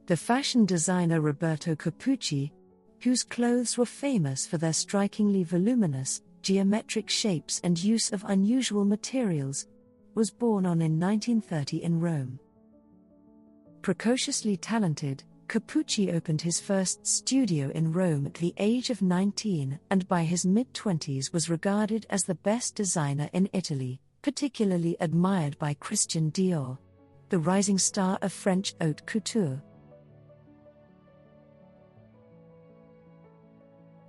The fashion designer Roberto Capucci, whose clothes were famous for their strikingly voluminous, geometric shapes and use of unusual materials, was born in 1930 in Rome. Precociously talented, Capucci opened his first studio in Rome at the age of 19 and by his mid-20s was regarded as the best designer in Italy, particularly admired by Christian Dior, the rising star of French haute couture.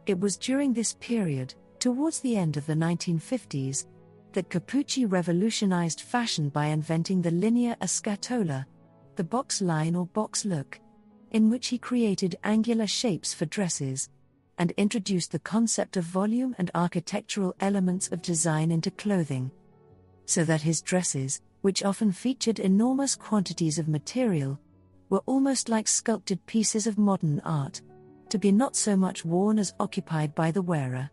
It was during this period, towards the end of the 1950s, that Capucci revolutionized fashion by inventing the Linea a Scatola, the box line or box look, in which he created angular shapes for dresses, and introduced the concept of volume and architectural elements of design into clothing, so that his dresses, which often featured enormous quantities of material, were almost like sculpted pieces of modern art, to be not so much worn as occupied by the wearer.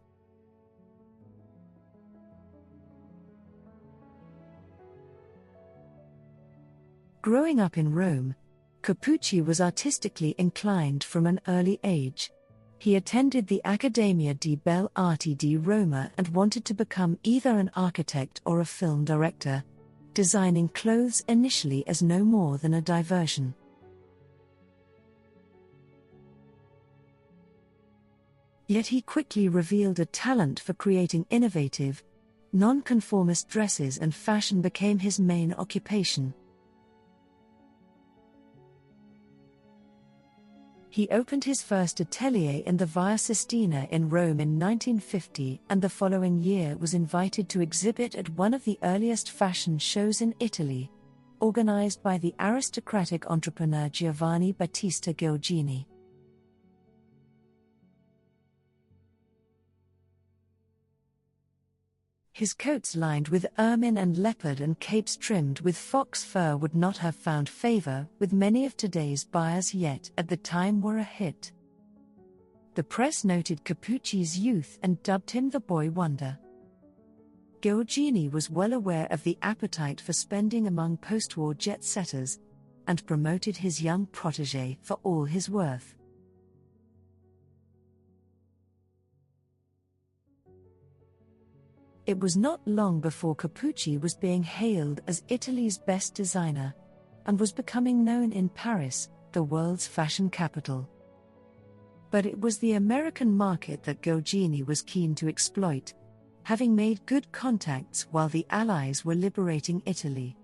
Growing up in Rome, Capucci was artistically inclined from an early age. He attended the Accademia di Belle Arti di Roma and wanted to become either an architect or a film director, designing clothes initially as no more than a diversion. Yet he quickly revealed a talent for creating innovative, non-conformist dresses, and fashion became his main occupation. He opened his first atelier in the Via Sistina in Rome in 1950 and the following year was invited to exhibit at one of the earliest fashion shows in Italy, organized by the aristocratic entrepreneur Giovanni Battista Gilgini. His coats lined with ermine and leopard and capes trimmed with fox fur would not have found favor with many of today's buyers, yet at the time were a hit. The press noted Capucci's youth and dubbed him the boy wonder. Gilgini was well aware of the appetite for spending among post-war jet-setters, and promoted his young protégé for all his worth. It was not long before Capucci was being hailed as Italy's best designer, and was becoming known in Paris, the world's fashion capital. But it was the American market that Gilgini was keen to exploit, having made good contacts while the Allies were liberating Italy.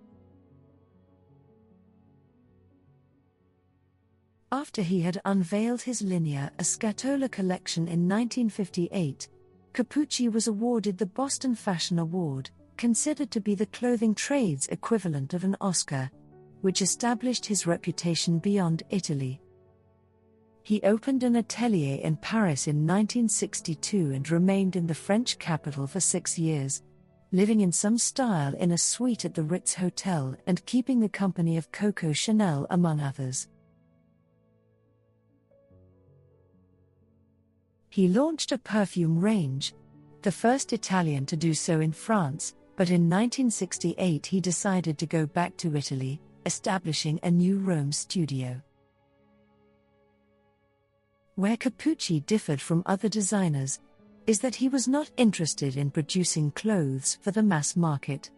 After he had unveiled his Linea a Scatola collection in 1958, Capucci was awarded the Boston Fashion Award, considered to be the clothing trade's equivalent of an Oscar, which established his reputation beyond Italy. He opened an atelier in Paris in 1962 and remained in the French capital for 6 years, living in some style in a suite at the Ritz Hotel and keeping the company of Coco Chanel among others. He launched a perfume range, the first Italian to do so in France, but in 1968 he decided to go back to Italy, establishing a new Rome studio. Where Capucci differed from other designers is that he was not interested in producing clothes for the mass market.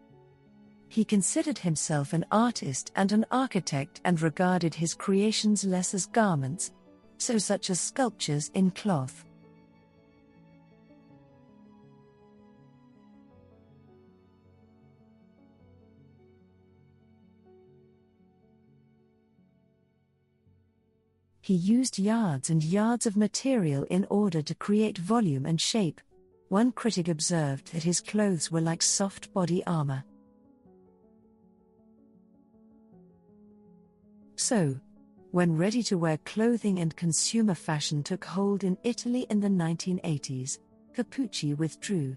He considered himself an artist and an architect and regarded his creations less as garments, such as sculptures in cloth. He used yards and yards of material in order to create volume and shape. One critic observed that his clothes were like soft body armor. So, when ready-to-wear clothing and consumer fashion took hold in Italy in the 1980s, Capucci withdrew.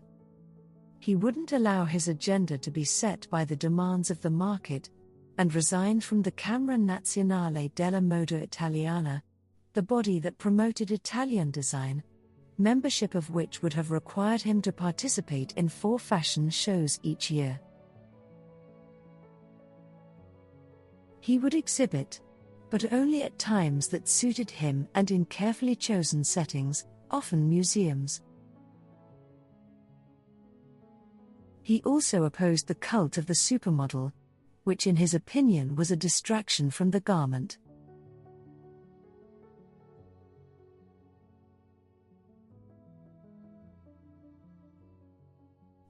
He wouldn't allow his agenda to be set by the demands of the market, and resigned from the Camera Nazionale della Moda Italiana, the body that promoted Italian design, membership of which would have required him to participate in 4 fashion shows each year. He would exhibit, but only at times that suited him and in carefully chosen settings, often museums. He also opposed the cult of the supermodel, which in his opinion was a distraction from the garment.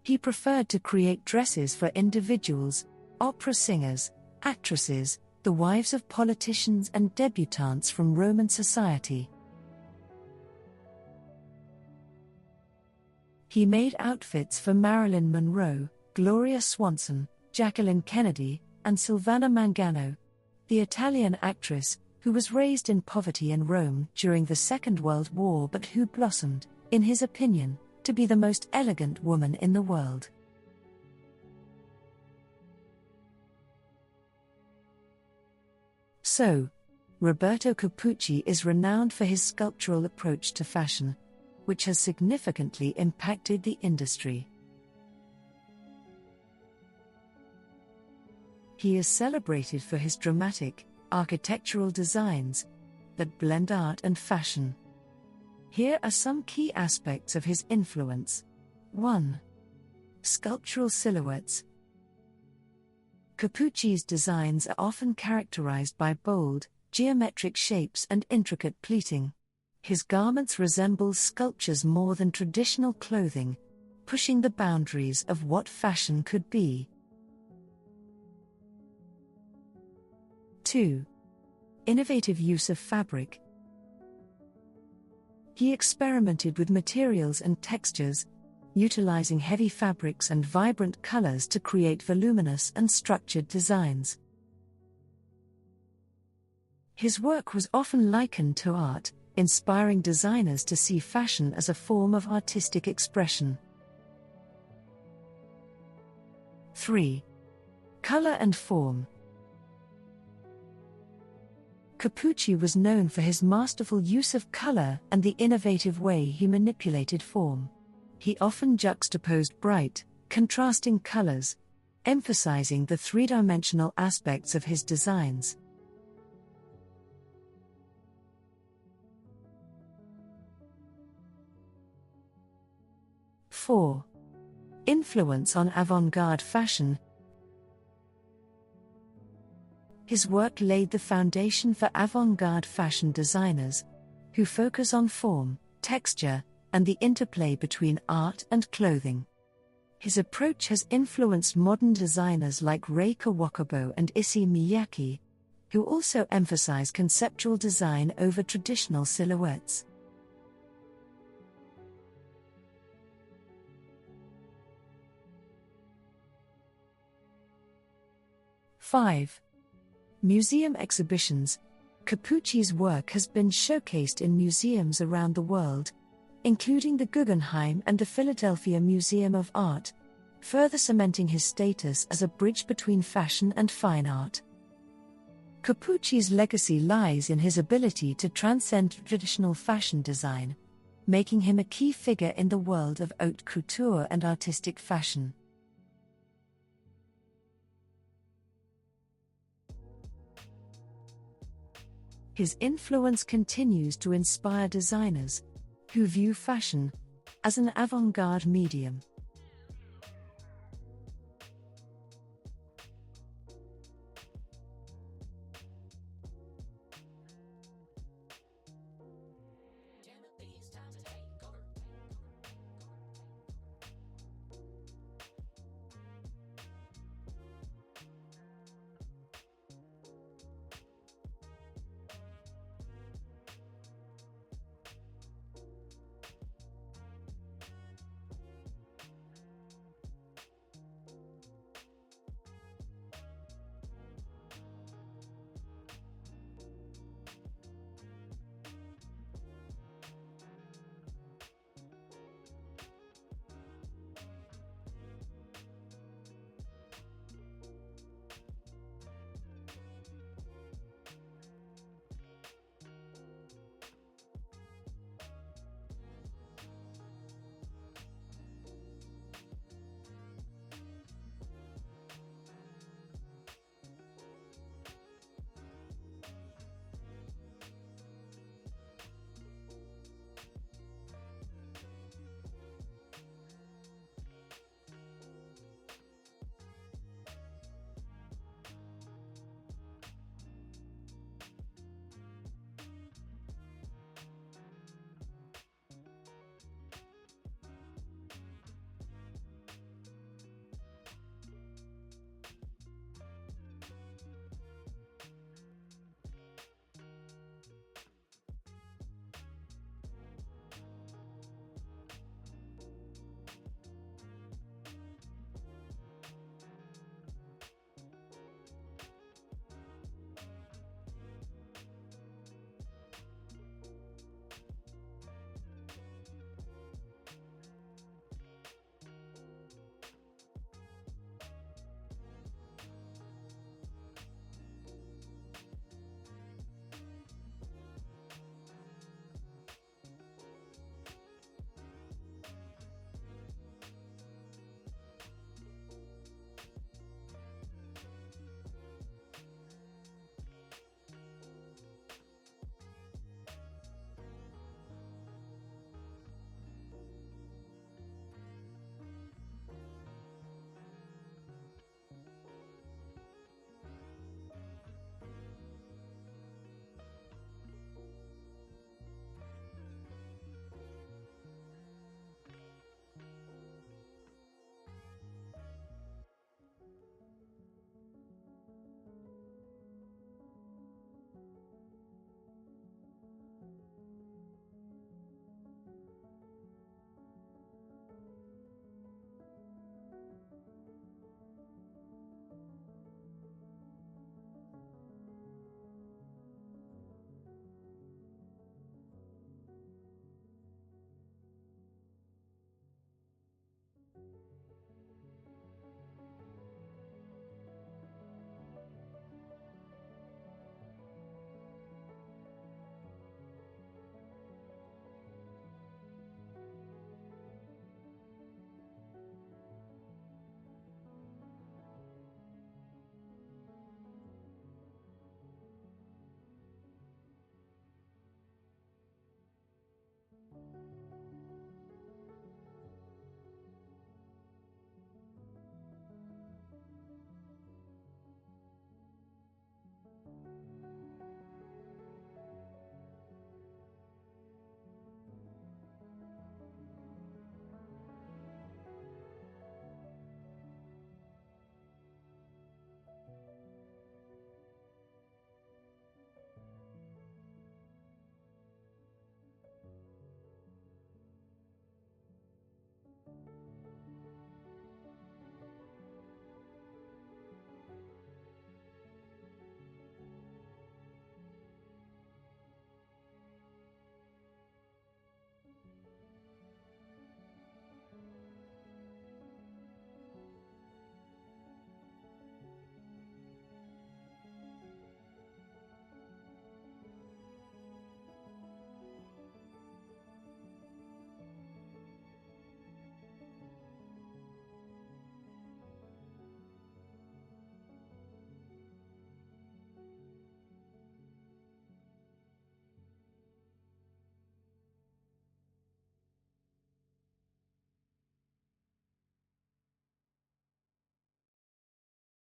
He preferred to create dresses for individuals, opera singers, actresses, the wives of politicians and debutantes from Roman society. He made outfits for Marilyn Monroe, Gloria Swanson, Jacqueline Kennedy, and Silvana Mangano, the Italian actress, who was raised in poverty in Rome during the Second World War but who blossomed, in his opinion, to be the most elegant woman in the world. So, Roberto Capucci is renowned for his sculptural approach to fashion, which has significantly impacted the industry. He is celebrated for his dramatic, architectural designs that blend art and fashion. Here are some key aspects of his influence. 1. Sculptural silhouettes. Capucci's designs are often characterized by bold, geometric shapes and intricate pleating. His garments resemble sculptures more than traditional clothing, pushing the boundaries of what fashion could be. 2. Innovative use of fabric. He experimented with materials and textures, utilizing heavy fabrics and vibrant colors to create voluminous and structured designs. His work was often likened to art, inspiring designers to see fashion as a form of artistic expression. 3. Color and form. Capucci was known for his masterful use of color and the innovative way he manipulated form. He often juxtaposed bright, contrasting colors, emphasizing the three-dimensional aspects of his designs. 4. Influence on avant-garde fashion. His work laid the foundation for avant-garde fashion designers, who focus on form, texture, and the interplay between art and clothing. His approach has influenced modern designers like Rei Kawakubo and Issey Miyake, who also emphasize conceptual design over traditional silhouettes. Five. Museum exhibitions. Capucci's work has been showcased in museums around the world, including the Guggenheim and the Philadelphia Museum of Art, further cementing his status as a bridge between fashion and fine art. Capucci's legacy lies in his ability to transcend traditional fashion design, making him a key figure in the world of haute couture and artistic fashion. His influence continues to inspire designers who view fashion as an avant-garde medium.